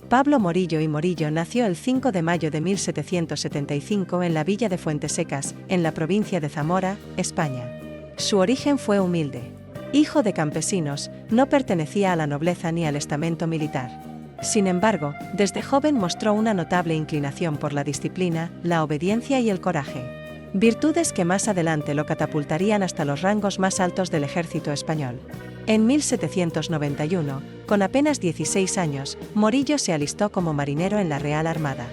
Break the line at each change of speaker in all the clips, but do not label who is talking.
Pablo Morillo y Morillo nació el 5 de mayo de 1775 en la villa de Fuentesecas, en la provincia de Zamora, España. Su origen fue humilde. Hijo de campesinos, no pertenecía a la nobleza ni al estamento militar. Sin embargo, desde joven mostró una notable inclinación por la disciplina, la obediencia y el coraje. Virtudes que más adelante lo catapultarían hasta los rangos más altos del ejército español. En 1791, con apenas 16 años, Morillo se alistó como marinero en la Real Armada.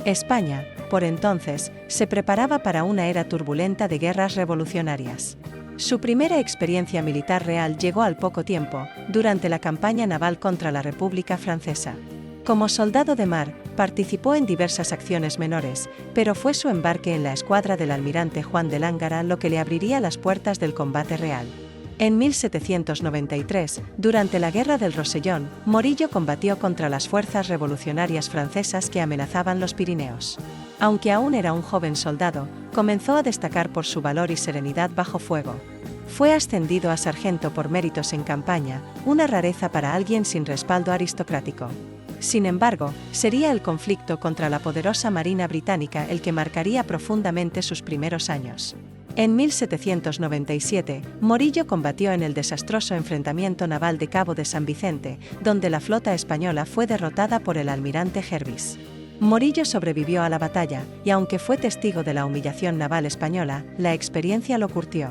España, por entonces, se preparaba para una era turbulenta de guerras revolucionarias. Su primera experiencia militar real llegó al poco tiempo, durante la campaña naval contra la República Francesa. Como soldado de mar, participó en diversas acciones menores, pero fue su embarque en la escuadra del almirante Juan de Lángara lo que le abriría las puertas del combate real. En 1793, durante la Guerra del Rosellón, Morillo combatió contra las fuerzas revolucionarias francesas que amenazaban los Pirineos. Aunque aún era un joven soldado, comenzó a destacar por su valor y serenidad bajo fuego. Fue ascendido a sargento por méritos en campaña, una rareza para alguien sin respaldo aristocrático. Sin embargo, sería el conflicto contra la poderosa Marina británica el que marcaría profundamente sus primeros años. En 1797, Morillo combatió en el desastroso enfrentamiento naval de Cabo de San Vicente, donde la flota española fue derrotada por el almirante Jervis. Morillo sobrevivió a la batalla, y aunque fue testigo de la humillación naval española, la experiencia lo curtió.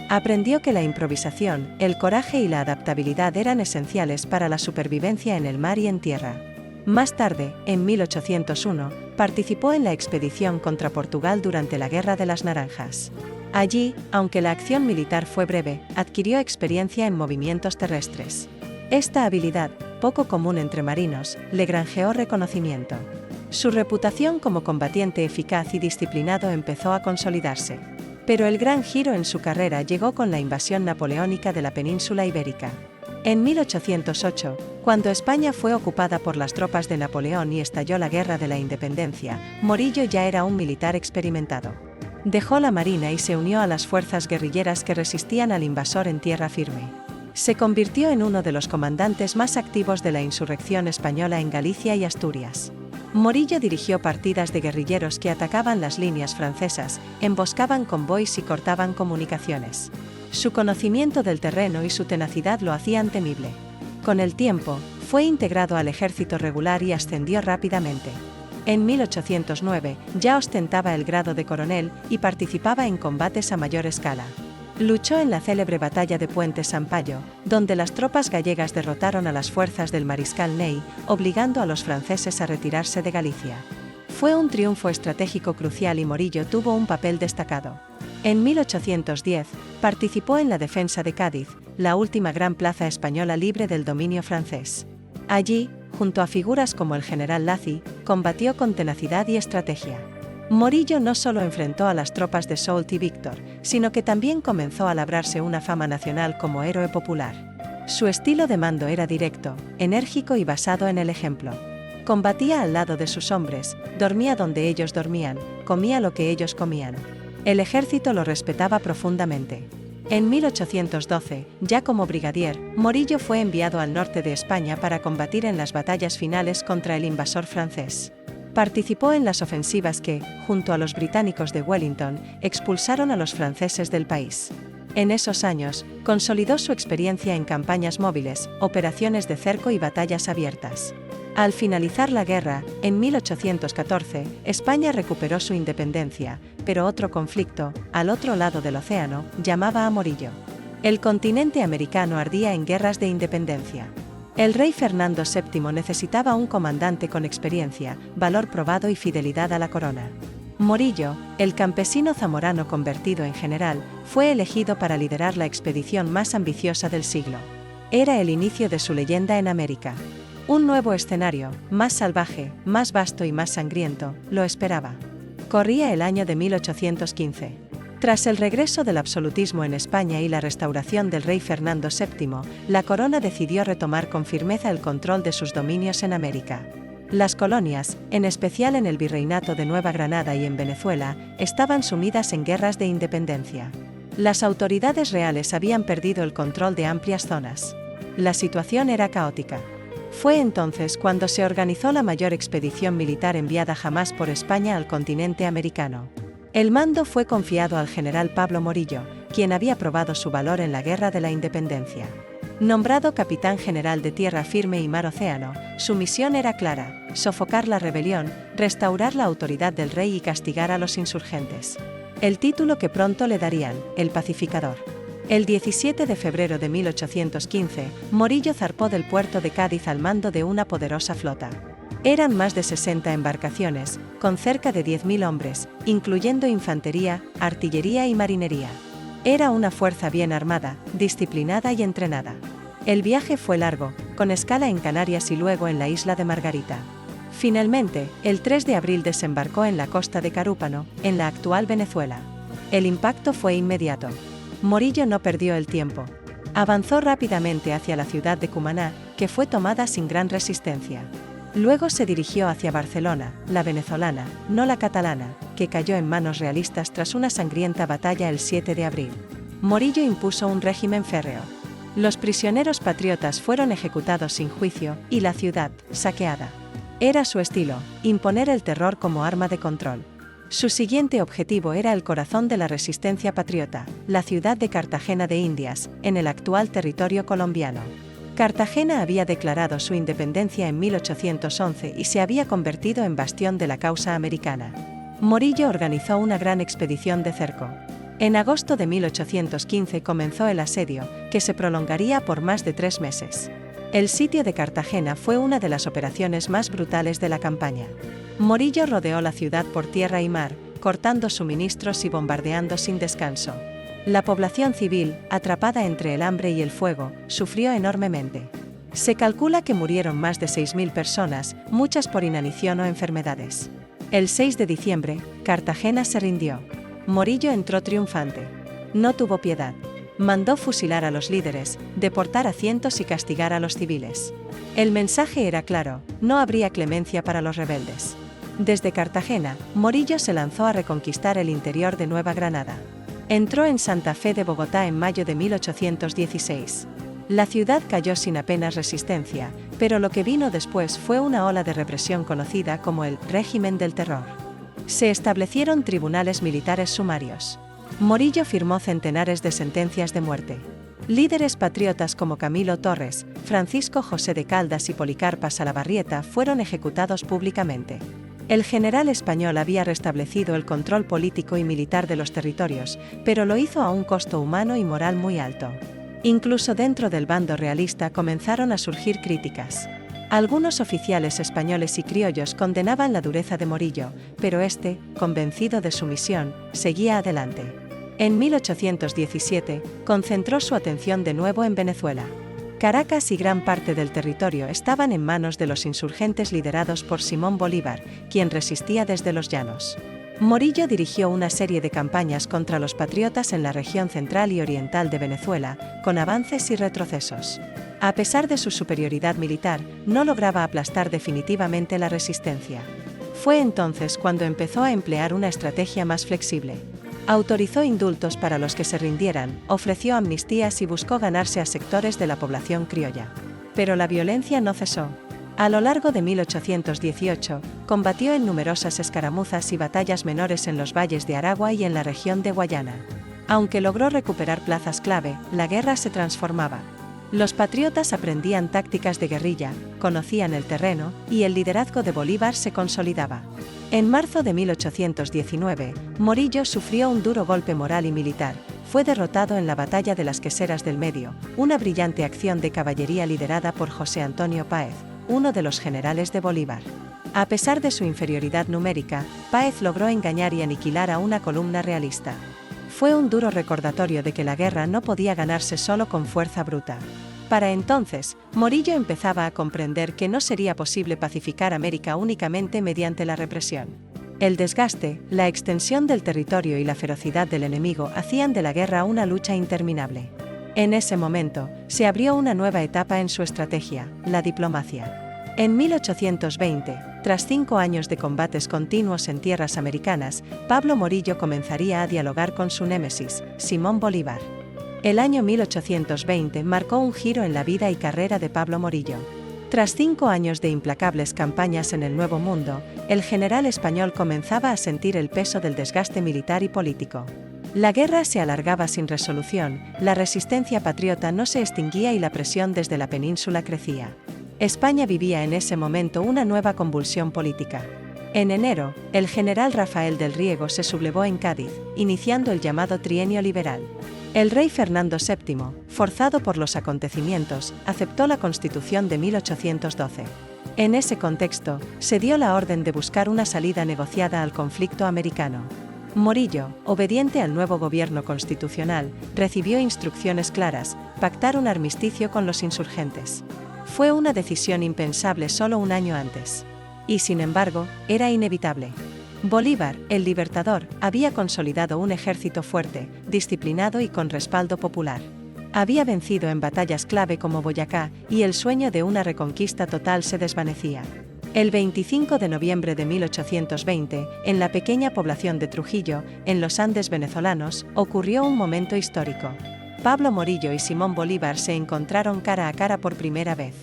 Aprendió que la improvisación, el coraje y la adaptabilidad eran esenciales para la supervivencia en el mar y en tierra. Más tarde, en 1801, participó en la expedición contra Portugal durante la Guerra de las Naranjas. Allí, aunque la acción militar fue breve, adquirió experiencia en movimientos terrestres. Esta habilidad, poco común entre marinos, le granjeó reconocimiento. Su reputación como combatiente eficaz y disciplinado empezó a consolidarse. Pero el gran giro en su carrera llegó con la invasión napoleónica de la península ibérica. En 1808, cuando España fue ocupada por las tropas de Napoleón y estalló la Guerra de la Independencia, Morillo ya era un militar experimentado. Dejó la marina y se unió a las fuerzas guerrilleras que resistían al invasor en tierra firme. Se convirtió en uno de los comandantes más activos de la insurrección española en Galicia y Asturias. Morillo dirigió partidas de guerrilleros que atacaban las líneas francesas, emboscaban convoys y cortaban comunicaciones. Su conocimiento del terreno y su tenacidad lo hacían temible. Con el tiempo, fue integrado al ejército regular y ascendió rápidamente. En 1809, ya ostentaba el grado de coronel y participaba en combates a mayor escala. Luchó en la célebre batalla de Puente Sampaio, donde las tropas gallegas derrotaron a las fuerzas del mariscal Ney, obligando a los franceses a retirarse de Galicia. Fue un triunfo estratégico crucial y Morillo tuvo un papel destacado. En 1810, participó en la defensa de Cádiz, la última gran plaza española libre del dominio francés. Allí, junto a figuras como el general Lacy, combatió con tenacidad y estrategia. Morillo no solo enfrentó a las tropas de Soult y Víctor, sino que también comenzó a labrarse una fama nacional como héroe popular. Su estilo de mando era directo, enérgico y basado en el ejemplo. Combatía al lado de sus hombres, dormía donde ellos dormían, comía lo que ellos comían. El ejército lo respetaba profundamente. En 1812, ya como brigadier, Morillo fue enviado al norte de España para combatir en las batallas finales contra el invasor francés. Participó en las ofensivas que, junto a los británicos de Wellington, expulsaron a los franceses del país. En esos años, consolidó su experiencia en campañas móviles, operaciones de cerco y batallas abiertas. Al finalizar la guerra, en 1814, España recuperó su independencia, pero otro conflicto, al otro lado del océano, llamaba a Morillo. El continente americano ardía en guerras de independencia. El rey Fernando VII necesitaba un comandante con experiencia, valor probado y fidelidad a la corona. Morillo, el campesino zamorano convertido en general, fue elegido para liderar la expedición más ambiciosa del siglo. Era el inicio de su leyenda en América. Un nuevo escenario, más salvaje, más vasto y más sangriento, lo esperaba. Corría el año de 1815. Tras el regreso del absolutismo en España y la restauración del rey Fernando VII, la corona decidió retomar con firmeza el control de sus dominios en América. Las colonias, en especial en el Virreinato de Nueva Granada y en Venezuela, estaban sumidas en guerras de independencia. Las autoridades reales habían perdido el control de amplias zonas. La situación era caótica. Fue entonces cuando se organizó la mayor expedición militar enviada jamás por España al continente americano. El mando fue confiado al general Pablo Morillo, quien había probado su valor en la Guerra de la Independencia. Nombrado capitán general de tierra firme y mar-océano, su misión era clara: sofocar la rebelión, restaurar la autoridad del rey y castigar a los insurgentes. El título que pronto le darían, el pacificador. El 17 de febrero de 1815, Morillo zarpó del puerto de Cádiz al mando de una poderosa flota. Eran más de 60 embarcaciones, con cerca de 10.000 hombres, incluyendo infantería, artillería y marinería. Era una fuerza bien armada, disciplinada y entrenada. El viaje fue largo, con escala en Canarias y luego en la isla de Margarita. Finalmente, el 3 de abril desembarcó en la costa de Carúpano, en la actual Venezuela. El impacto fue inmediato. Morillo no perdió el tiempo. Avanzó rápidamente hacia la ciudad de Cumaná, que fue tomada sin gran resistencia. Luego se dirigió hacia Barcelona, la venezolana, no la catalana, que cayó en manos realistas tras una sangrienta batalla el 7 de abril. Morillo impuso un régimen férreo. Los prisioneros patriotas fueron ejecutados sin juicio, y la ciudad, saqueada. Era su estilo, imponer el terror como arma de control. Su siguiente objetivo era el corazón de la resistencia patriota, la ciudad de Cartagena de Indias, en el actual territorio colombiano. Cartagena había declarado su independencia en 1811 y se había convertido en bastión de la causa americana. Morillo organizó una gran expedición de cerco. En agosto de 1815 comenzó el asedio, que se prolongaría por más de 3 meses. El sitio de Cartagena fue una de las operaciones más brutales de la campaña. Morillo rodeó la ciudad por tierra y mar, cortando suministros y bombardeando sin descanso. La población civil, atrapada entre el hambre y el fuego, sufrió enormemente. Se calcula que murieron más de 6.000 personas, muchas por inanición o enfermedades. El 6 de diciembre, Cartagena se rindió. Morillo entró triunfante. No tuvo piedad. Mandó fusilar a los líderes, deportar a cientos y castigar a los civiles. El mensaje era claro: no habría clemencia para los rebeldes. Desde Cartagena, Morillo se lanzó a reconquistar el interior de Nueva Granada. Entró en Santa Fe de Bogotá en mayo de 1816. La ciudad cayó sin apenas resistencia, pero lo que vino después fue una ola de represión conocida como el régimen del terror. Se establecieron tribunales militares sumarios. Morillo firmó centenares de sentencias de muerte. Líderes patriotas como Camilo Torres, Francisco José de Caldas y Policarpa Salabarrieta fueron ejecutados públicamente. El general español había restablecido el control político y militar de los territorios, pero lo hizo a un costo humano y moral muy alto. Incluso dentro del bando realista comenzaron a surgir críticas. Algunos oficiales españoles y criollos condenaban la dureza de Morillo, pero este, convencido de su misión, seguía adelante. En 1817, concentró su atención de nuevo en Venezuela. Caracas y gran parte del territorio estaban en manos de los insurgentes liderados por Simón Bolívar, quien resistía desde los llanos. Morillo dirigió una serie de campañas contra los patriotas en la región central y oriental de Venezuela, con avances y retrocesos. A pesar de su superioridad militar, no lograba aplastar definitivamente la resistencia. Fue entonces cuando empezó a emplear una estrategia más flexible. Autorizó indultos para los que se rindieran, ofreció amnistías y buscó ganarse a sectores de la población criolla. Pero la violencia no cesó. A lo largo de 1818, combatió en numerosas escaramuzas y batallas menores en los valles de Aragua y en la región de Guayana. Aunque logró recuperar plazas clave, la guerra se transformaba. Los patriotas aprendían tácticas de guerrilla, conocían el terreno, y el liderazgo de Bolívar se consolidaba. En marzo de 1819, Morillo sufrió un duro golpe moral y militar. Fue derrotado en la Batalla de las Queseras del Medio, una brillante acción de caballería liderada por José Antonio Páez, uno de los generales de Bolívar. A pesar de su inferioridad numérica, Páez logró engañar y aniquilar a una columna realista. Fue un duro recordatorio de que la guerra no podía ganarse solo con fuerza bruta. Para entonces, Morillo empezaba a comprender que no sería posible pacificar América únicamente mediante la represión. El desgaste, la extensión del territorio y la ferocidad del enemigo hacían de la guerra una lucha interminable. En ese momento, se abrió una nueva etapa en su estrategia, la diplomacia. En 1820, tras 5 años de combates continuos en tierras americanas, Pablo Morillo comenzaría a dialogar con su némesis, Simón Bolívar. El año 1820 marcó un giro en la vida y carrera de Pablo Morillo. Tras 5 años de implacables campañas en el Nuevo Mundo, el general español comenzaba a sentir el peso del desgaste militar y político. La guerra se alargaba sin resolución, la resistencia patriota no se extinguía y la presión desde la península crecía. España vivía en ese momento una nueva convulsión política. En enero, el general Rafael del Riego se sublevó en Cádiz, iniciando el llamado Trienio Liberal. El rey Fernando VII, forzado por los acontecimientos, aceptó la Constitución de 1812. En ese contexto, se dio la orden de buscar una salida negociada al conflicto americano. Morillo, obediente al nuevo gobierno constitucional, recibió instrucciones claras: pactar un armisticio con los insurgentes. Fue una decisión impensable solo un año antes. Y sin embargo, era inevitable. Bolívar, el libertador, había consolidado un ejército fuerte, disciplinado y con respaldo popular. Había vencido en batallas clave como Boyacá, y el sueño de una reconquista total se desvanecía. El 25 de noviembre de 1820, en la pequeña población de Trujillo, en los Andes venezolanos, ocurrió un momento histórico. Pablo Morillo y Simón Bolívar se encontraron cara a cara por primera vez.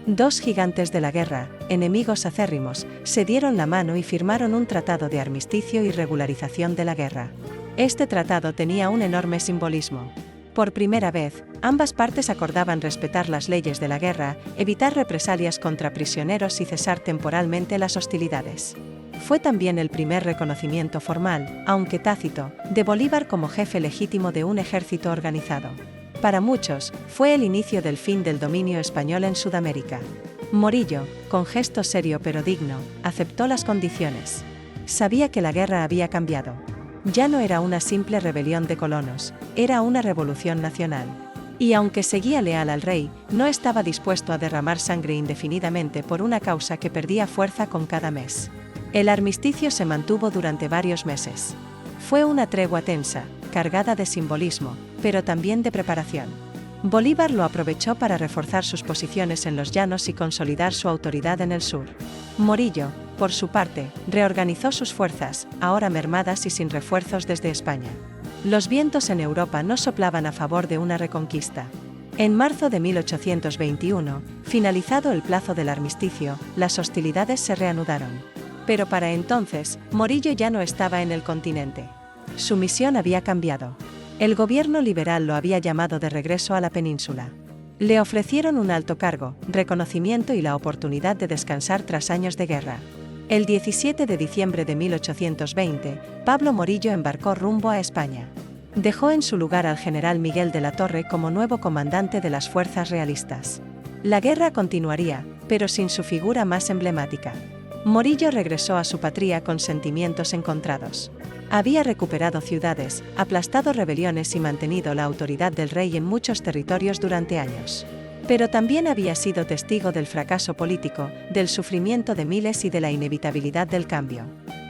Dos gigantes de la guerra, enemigos acérrimos, se dieron la mano y firmaron un tratado de armisticio y regularización de la guerra. Este tratado tenía un enorme simbolismo. Por primera vez, ambas partes acordaban respetar las leyes de la guerra, evitar represalias contra prisioneros y cesar temporalmente las hostilidades. Fue también el primer reconocimiento formal, aunque tácito, de Bolívar como jefe legítimo de un ejército organizado. Para muchos, fue el inicio del fin del dominio español en Sudamérica. Morillo, con gesto serio pero digno, aceptó las condiciones. Sabía que la guerra había cambiado. Ya no era una simple rebelión de colonos, era una revolución nacional. Y aunque seguía leal al rey, no estaba dispuesto a derramar sangre indefinidamente por una causa que perdía fuerza con cada mes. El armisticio se mantuvo durante varios meses. Fue una tregua tensa, cargada de simbolismo, pero también de preparación. Bolívar lo aprovechó para reforzar sus posiciones en los llanos y consolidar su autoridad en el sur. Morillo, por su parte, reorganizó sus fuerzas, ahora mermadas y sin refuerzos desde España. Los vientos en Europa no soplaban a favor de una reconquista. En marzo de 1821, finalizado el plazo del armisticio, las hostilidades se reanudaron. Pero para entonces, Morillo ya no estaba en el continente. Su misión había cambiado. El gobierno liberal lo había llamado de regreso a la península. Le ofrecieron un alto cargo, reconocimiento y la oportunidad de descansar tras años de guerra. El 17 de diciembre de 1820, Pablo Morillo embarcó rumbo a España. Dejó en su lugar al general Miguel de la Torre como nuevo comandante de las fuerzas realistas. La guerra continuaría, pero sin su figura más emblemática. Morillo regresó a su patria con sentimientos encontrados. Había recuperado ciudades, aplastado rebeliones y mantenido la autoridad del rey en muchos territorios durante años. Pero también había sido testigo del fracaso político, del sufrimiento de miles y de la inevitabilidad del cambio.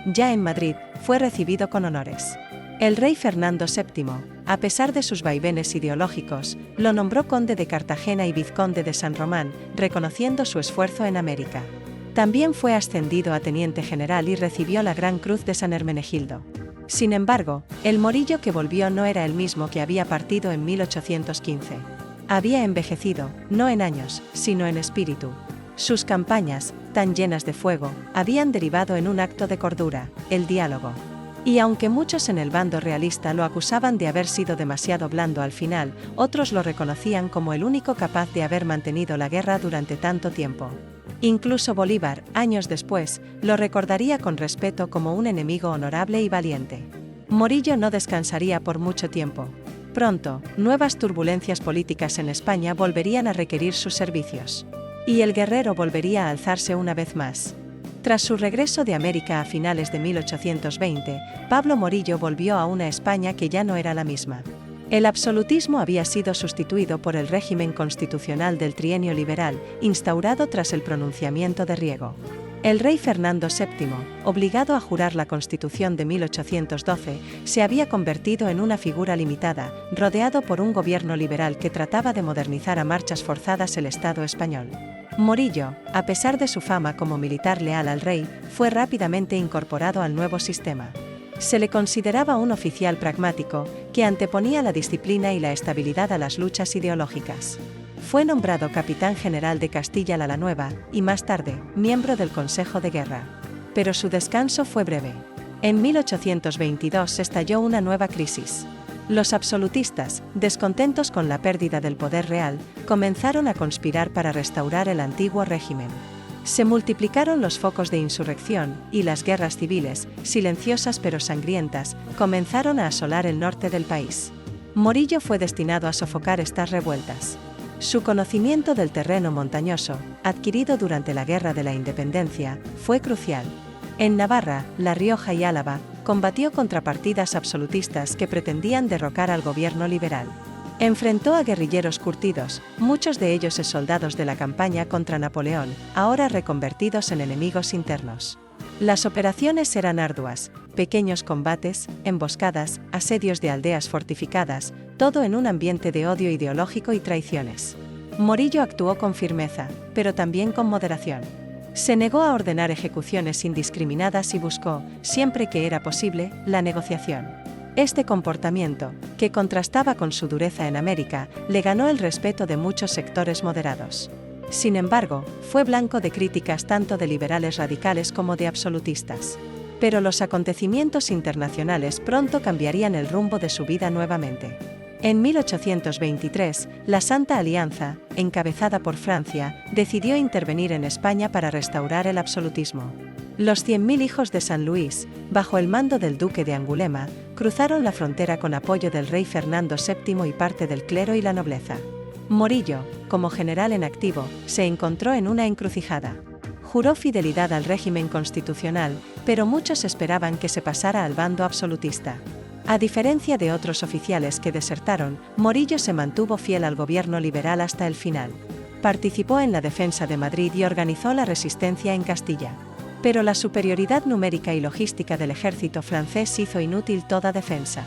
Ya en Madrid, fue recibido con honores. El rey Fernando VII, a pesar de sus vaivenes ideológicos, lo nombró conde de Cartagena y vizconde de San Román, reconociendo su esfuerzo en América. También fue ascendido a teniente general y recibió la Gran Cruz de San Hermenegildo. Sin embargo, el Morillo que volvió no era el mismo que había partido en 1815. Había envejecido, no en años, sino en espíritu. Sus campañas, tan llenas de fuego, habían derivado en un acto de cordura, el diálogo. Y aunque muchos en el bando realista lo acusaban de haber sido demasiado blando al final, otros lo reconocían como el único capaz de haber mantenido la guerra durante tanto tiempo. Incluso Bolívar, años después, lo recordaría con respeto como un enemigo honorable y valiente. Morillo no descansaría por mucho tiempo. Pronto, nuevas turbulencias políticas en España volverían a requerir sus servicios. Y el guerrero volvería a alzarse una vez más. Tras su regreso de América a finales de 1820, Pablo Morillo volvió a una España que ya no era la misma. El absolutismo había sido sustituido por el régimen constitucional del Trienio Liberal, instaurado tras el pronunciamiento de Riego. El rey Fernando VII, obligado a jurar la Constitución de 1812, se había convertido en una figura limitada, rodeado por un gobierno liberal que trataba de modernizar a marchas forzadas el Estado español. Morillo, a pesar de su fama como militar leal al rey, fue rápidamente incorporado al nuevo sistema. Se le consideraba un oficial pragmático, que anteponía la disciplina y la estabilidad a las luchas ideológicas. Fue nombrado capitán general de Castilla la Nueva, y más tarde, miembro del Consejo de Guerra. Pero su descanso fue breve. En 1822 estalló una nueva crisis. Los absolutistas, descontentos con la pérdida del poder real, comenzaron a conspirar para restaurar el antiguo régimen. Se multiplicaron los focos de insurrección, y las guerras civiles, silenciosas pero sangrientas, comenzaron a asolar el norte del país. Morillo fue destinado a sofocar estas revueltas. Su conocimiento del terreno montañoso, adquirido durante la Guerra de la Independencia, fue crucial. En Navarra, La Rioja y Álava, combatió contra partidas absolutistas que pretendían derrocar al gobierno liberal. Enfrentó a guerrilleros curtidos, muchos de ellos exsoldados de la campaña contra Napoleón, ahora reconvertidos en enemigos internos. Las operaciones eran arduas, pequeños combates, emboscadas, asedios de aldeas fortificadas, todo en un ambiente de odio ideológico y traiciones. Morillo actuó con firmeza, pero también con moderación. Se negó a ordenar ejecuciones indiscriminadas y buscó, siempre que era posible, la negociación. Este comportamiento, que contrastaba con su dureza en América, le ganó el respeto de muchos sectores moderados. Sin embargo, fue blanco de críticas tanto de liberales radicales como de absolutistas. Pero los acontecimientos internacionales pronto cambiarían el rumbo de su vida nuevamente. En 1823, la Santa Alianza, encabezada por Francia, decidió intervenir en España para restaurar el absolutismo. Los 100.000 hijos de San Luis, bajo el mando del duque de Angulema, cruzaron la frontera con apoyo del rey Fernando VII y parte del clero y la nobleza. Morillo, como general en activo, se encontró en una encrucijada. Juró fidelidad al régimen constitucional, pero muchos esperaban que se pasara al bando absolutista. A diferencia de otros oficiales que desertaron, Morillo se mantuvo fiel al gobierno liberal hasta el final. Participó en la defensa de Madrid y organizó la resistencia en Castilla. Pero la superioridad numérica y logística del ejército francés hizo inútil toda defensa.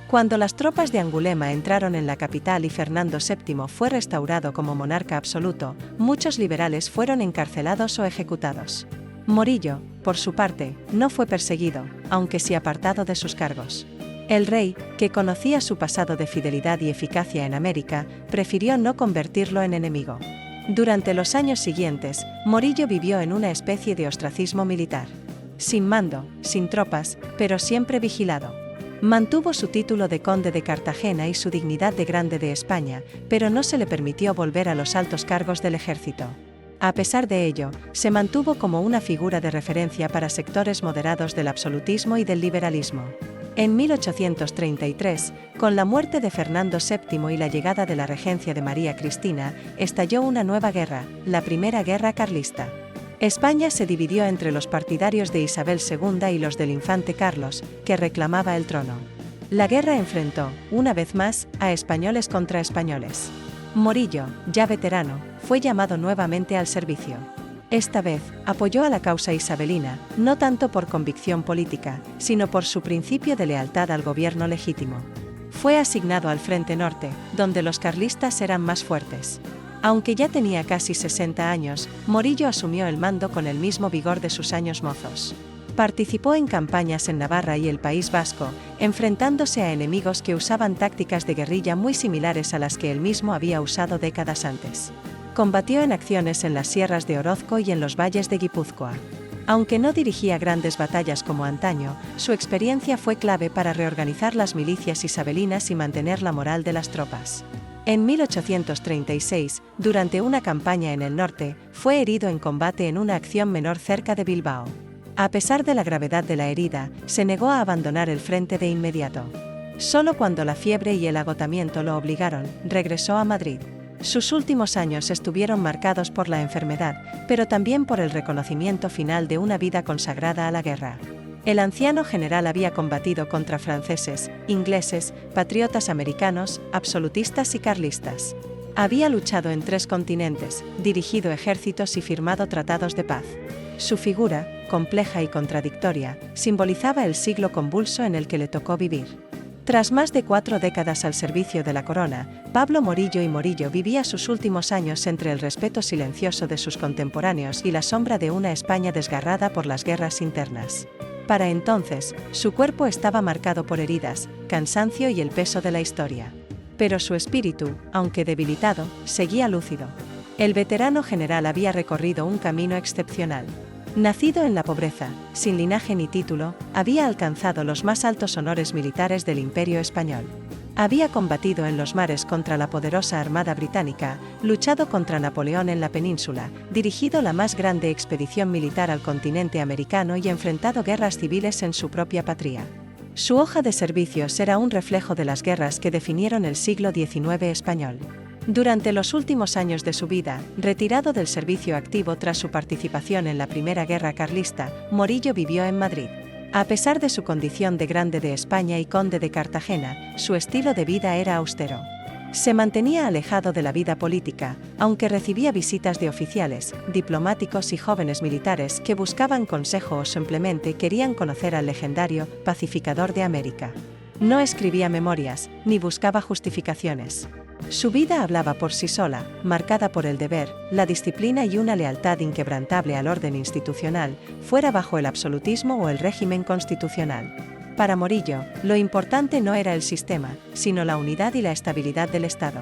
Cuando las tropas de Angulema entraron en la capital y Fernando VII fue restaurado como monarca absoluto, muchos liberales fueron encarcelados o ejecutados. Morillo, por su parte, no fue perseguido, aunque sí apartado de sus cargos. El rey, que conocía su pasado de fidelidad y eficacia en América, prefirió no convertirlo en enemigo. Durante los años siguientes, Morillo vivió en una especie de ostracismo militar. Sin mando, sin tropas, pero siempre vigilado. Mantuvo su título de conde de Cartagena y su dignidad de grande de España, pero no se le permitió volver a los altos cargos del ejército. A pesar de ello, se mantuvo como una figura de referencia para sectores moderados del absolutismo y del liberalismo. En 1833, con la muerte de Fernando VII y la llegada de la regencia de María Cristina, estalló una nueva guerra, la Primera Guerra Carlista. España se dividió entre los partidarios de Isabel II y los del infante Carlos, que reclamaba el trono. La guerra enfrentó, una vez más, a españoles contra españoles. Morillo, ya veterano, fue llamado nuevamente al servicio. Esta vez, apoyó a la causa isabelina, no tanto por convicción política, sino por su principio de lealtad al gobierno legítimo. Fue asignado al Frente Norte, donde los carlistas eran más fuertes. Aunque ya tenía casi 60 años, Morillo asumió el mando con el mismo vigor de sus años mozos. Participó en campañas en Navarra y el País Vasco, enfrentándose a enemigos que usaban tácticas de guerrilla muy similares a las que él mismo había usado décadas antes. Combatió en acciones en las sierras de Orozco y en los valles de Guipúzcoa. Aunque no dirigía grandes batallas como antaño, su experiencia fue clave para reorganizar las milicias isabelinas y mantener la moral de las tropas. En 1836, durante una campaña en el norte, fue herido en combate en una acción menor cerca de Bilbao. A pesar de la gravedad de la herida, se negó a abandonar el frente de inmediato. Solo cuando la fiebre y el agotamiento lo obligaron, regresó a Madrid. Sus últimos años estuvieron marcados por la enfermedad, pero también por el reconocimiento final de una vida consagrada a la guerra. El anciano general había combatido contra franceses, ingleses, patriotas americanos, absolutistas y carlistas. Había luchado en 3 continentes, dirigido ejércitos y firmado tratados de paz. Su figura, compleja y contradictoria, simbolizaba el siglo convulso en el que le tocó vivir. Tras más de 4 décadas al servicio de la corona, Pablo Morillo y Morillo vivía sus últimos años entre el respeto silencioso de sus contemporáneos y la sombra de una España desgarrada por las guerras internas. Para entonces, su cuerpo estaba marcado por heridas, cansancio y el peso de la historia. Pero su espíritu, aunque debilitado, seguía lúcido. El veterano general había recorrido un camino excepcional. Nacido en la pobreza, sin linaje ni título, había alcanzado los más altos honores militares del Imperio español. Había combatido en los mares contra la poderosa Armada británica, luchado contra Napoleón en la península, dirigido la más grande expedición militar al continente americano y enfrentado guerras civiles en su propia patria. Su hoja de servicios era un reflejo de las guerras que definieron el siglo XIX español. Durante los últimos años de su vida, retirado del servicio activo tras su participación en la Primera Guerra Carlista, Morillo vivió en Madrid. A pesar de su condición de grande de España y conde de Cartagena, su estilo de vida era austero. Se mantenía alejado de la vida política, aunque recibía visitas de oficiales, diplomáticos y jóvenes militares que buscaban consejo o simplemente querían conocer al legendario pacificador de América. No escribía memorias, ni buscaba justificaciones. Su vida hablaba por sí sola, marcada por el deber, la disciplina y una lealtad inquebrantable al orden institucional, fuera bajo el absolutismo o el régimen constitucional. Para Morillo, lo importante no era el sistema, sino la unidad y la estabilidad del Estado.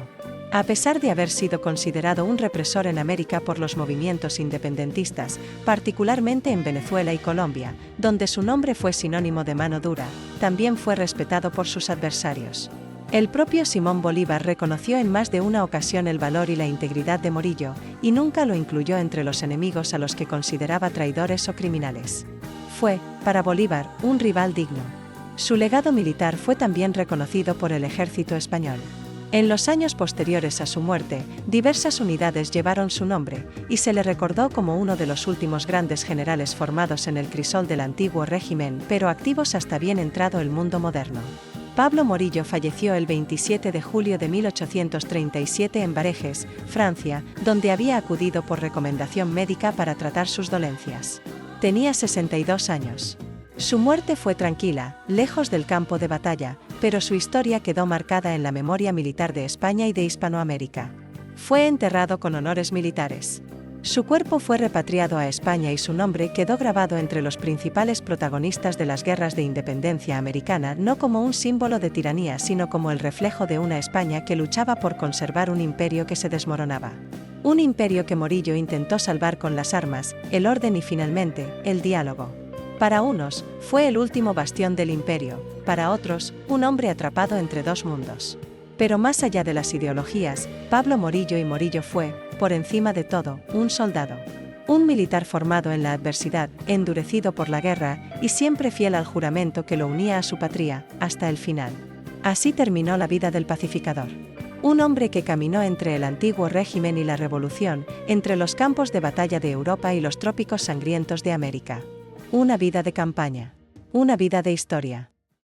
A pesar de haber sido considerado un represor en América por los movimientos independentistas, particularmente en Venezuela y Colombia, donde su nombre fue sinónimo de mano dura, también fue respetado por sus adversarios. El propio Simón Bolívar reconoció en más de una ocasión el valor y la integridad de Morillo, y nunca lo incluyó entre los enemigos a los que consideraba traidores o criminales. Fue, para Bolívar, un rival digno. Su legado militar fue también reconocido por el ejército español. En los años posteriores a su muerte, diversas unidades llevaron su nombre, y se le recordó como uno de los últimos grandes generales formados en el crisol del antiguo régimen, pero activos hasta bien entrado el mundo moderno. Pablo Morillo falleció el 27 de julio de 1837 en Bareges, Francia, donde había acudido por recomendación médica para tratar sus dolencias. Tenía 62 años. Su muerte fue tranquila, lejos del campo de batalla, pero su historia quedó marcada en la memoria militar de España y de Hispanoamérica. Fue enterrado con honores militares. Su cuerpo fue repatriado a España y su nombre quedó grabado entre los principales protagonistas de las guerras de independencia americana, no como un símbolo de tiranía, sino como el reflejo de una España que luchaba por conservar un imperio que se desmoronaba. Un imperio que Morillo intentó salvar con las armas, el orden y finalmente, el diálogo. Para unos, fue el último bastión del imperio, para otros, un hombre atrapado entre dos mundos. Pero más allá de las ideologías, Pablo Morillo fue, por encima de todo, un soldado. Un militar formado en la adversidad, endurecido por la guerra, y siempre fiel al juramento que lo unía a su patria, hasta el final. Así terminó la vida del pacificador. Un hombre que caminó entre el antiguo régimen y la revolución, entre los campos de batalla de Europa y los trópicos sangrientos de América. Una vida de campaña. Una vida de historia.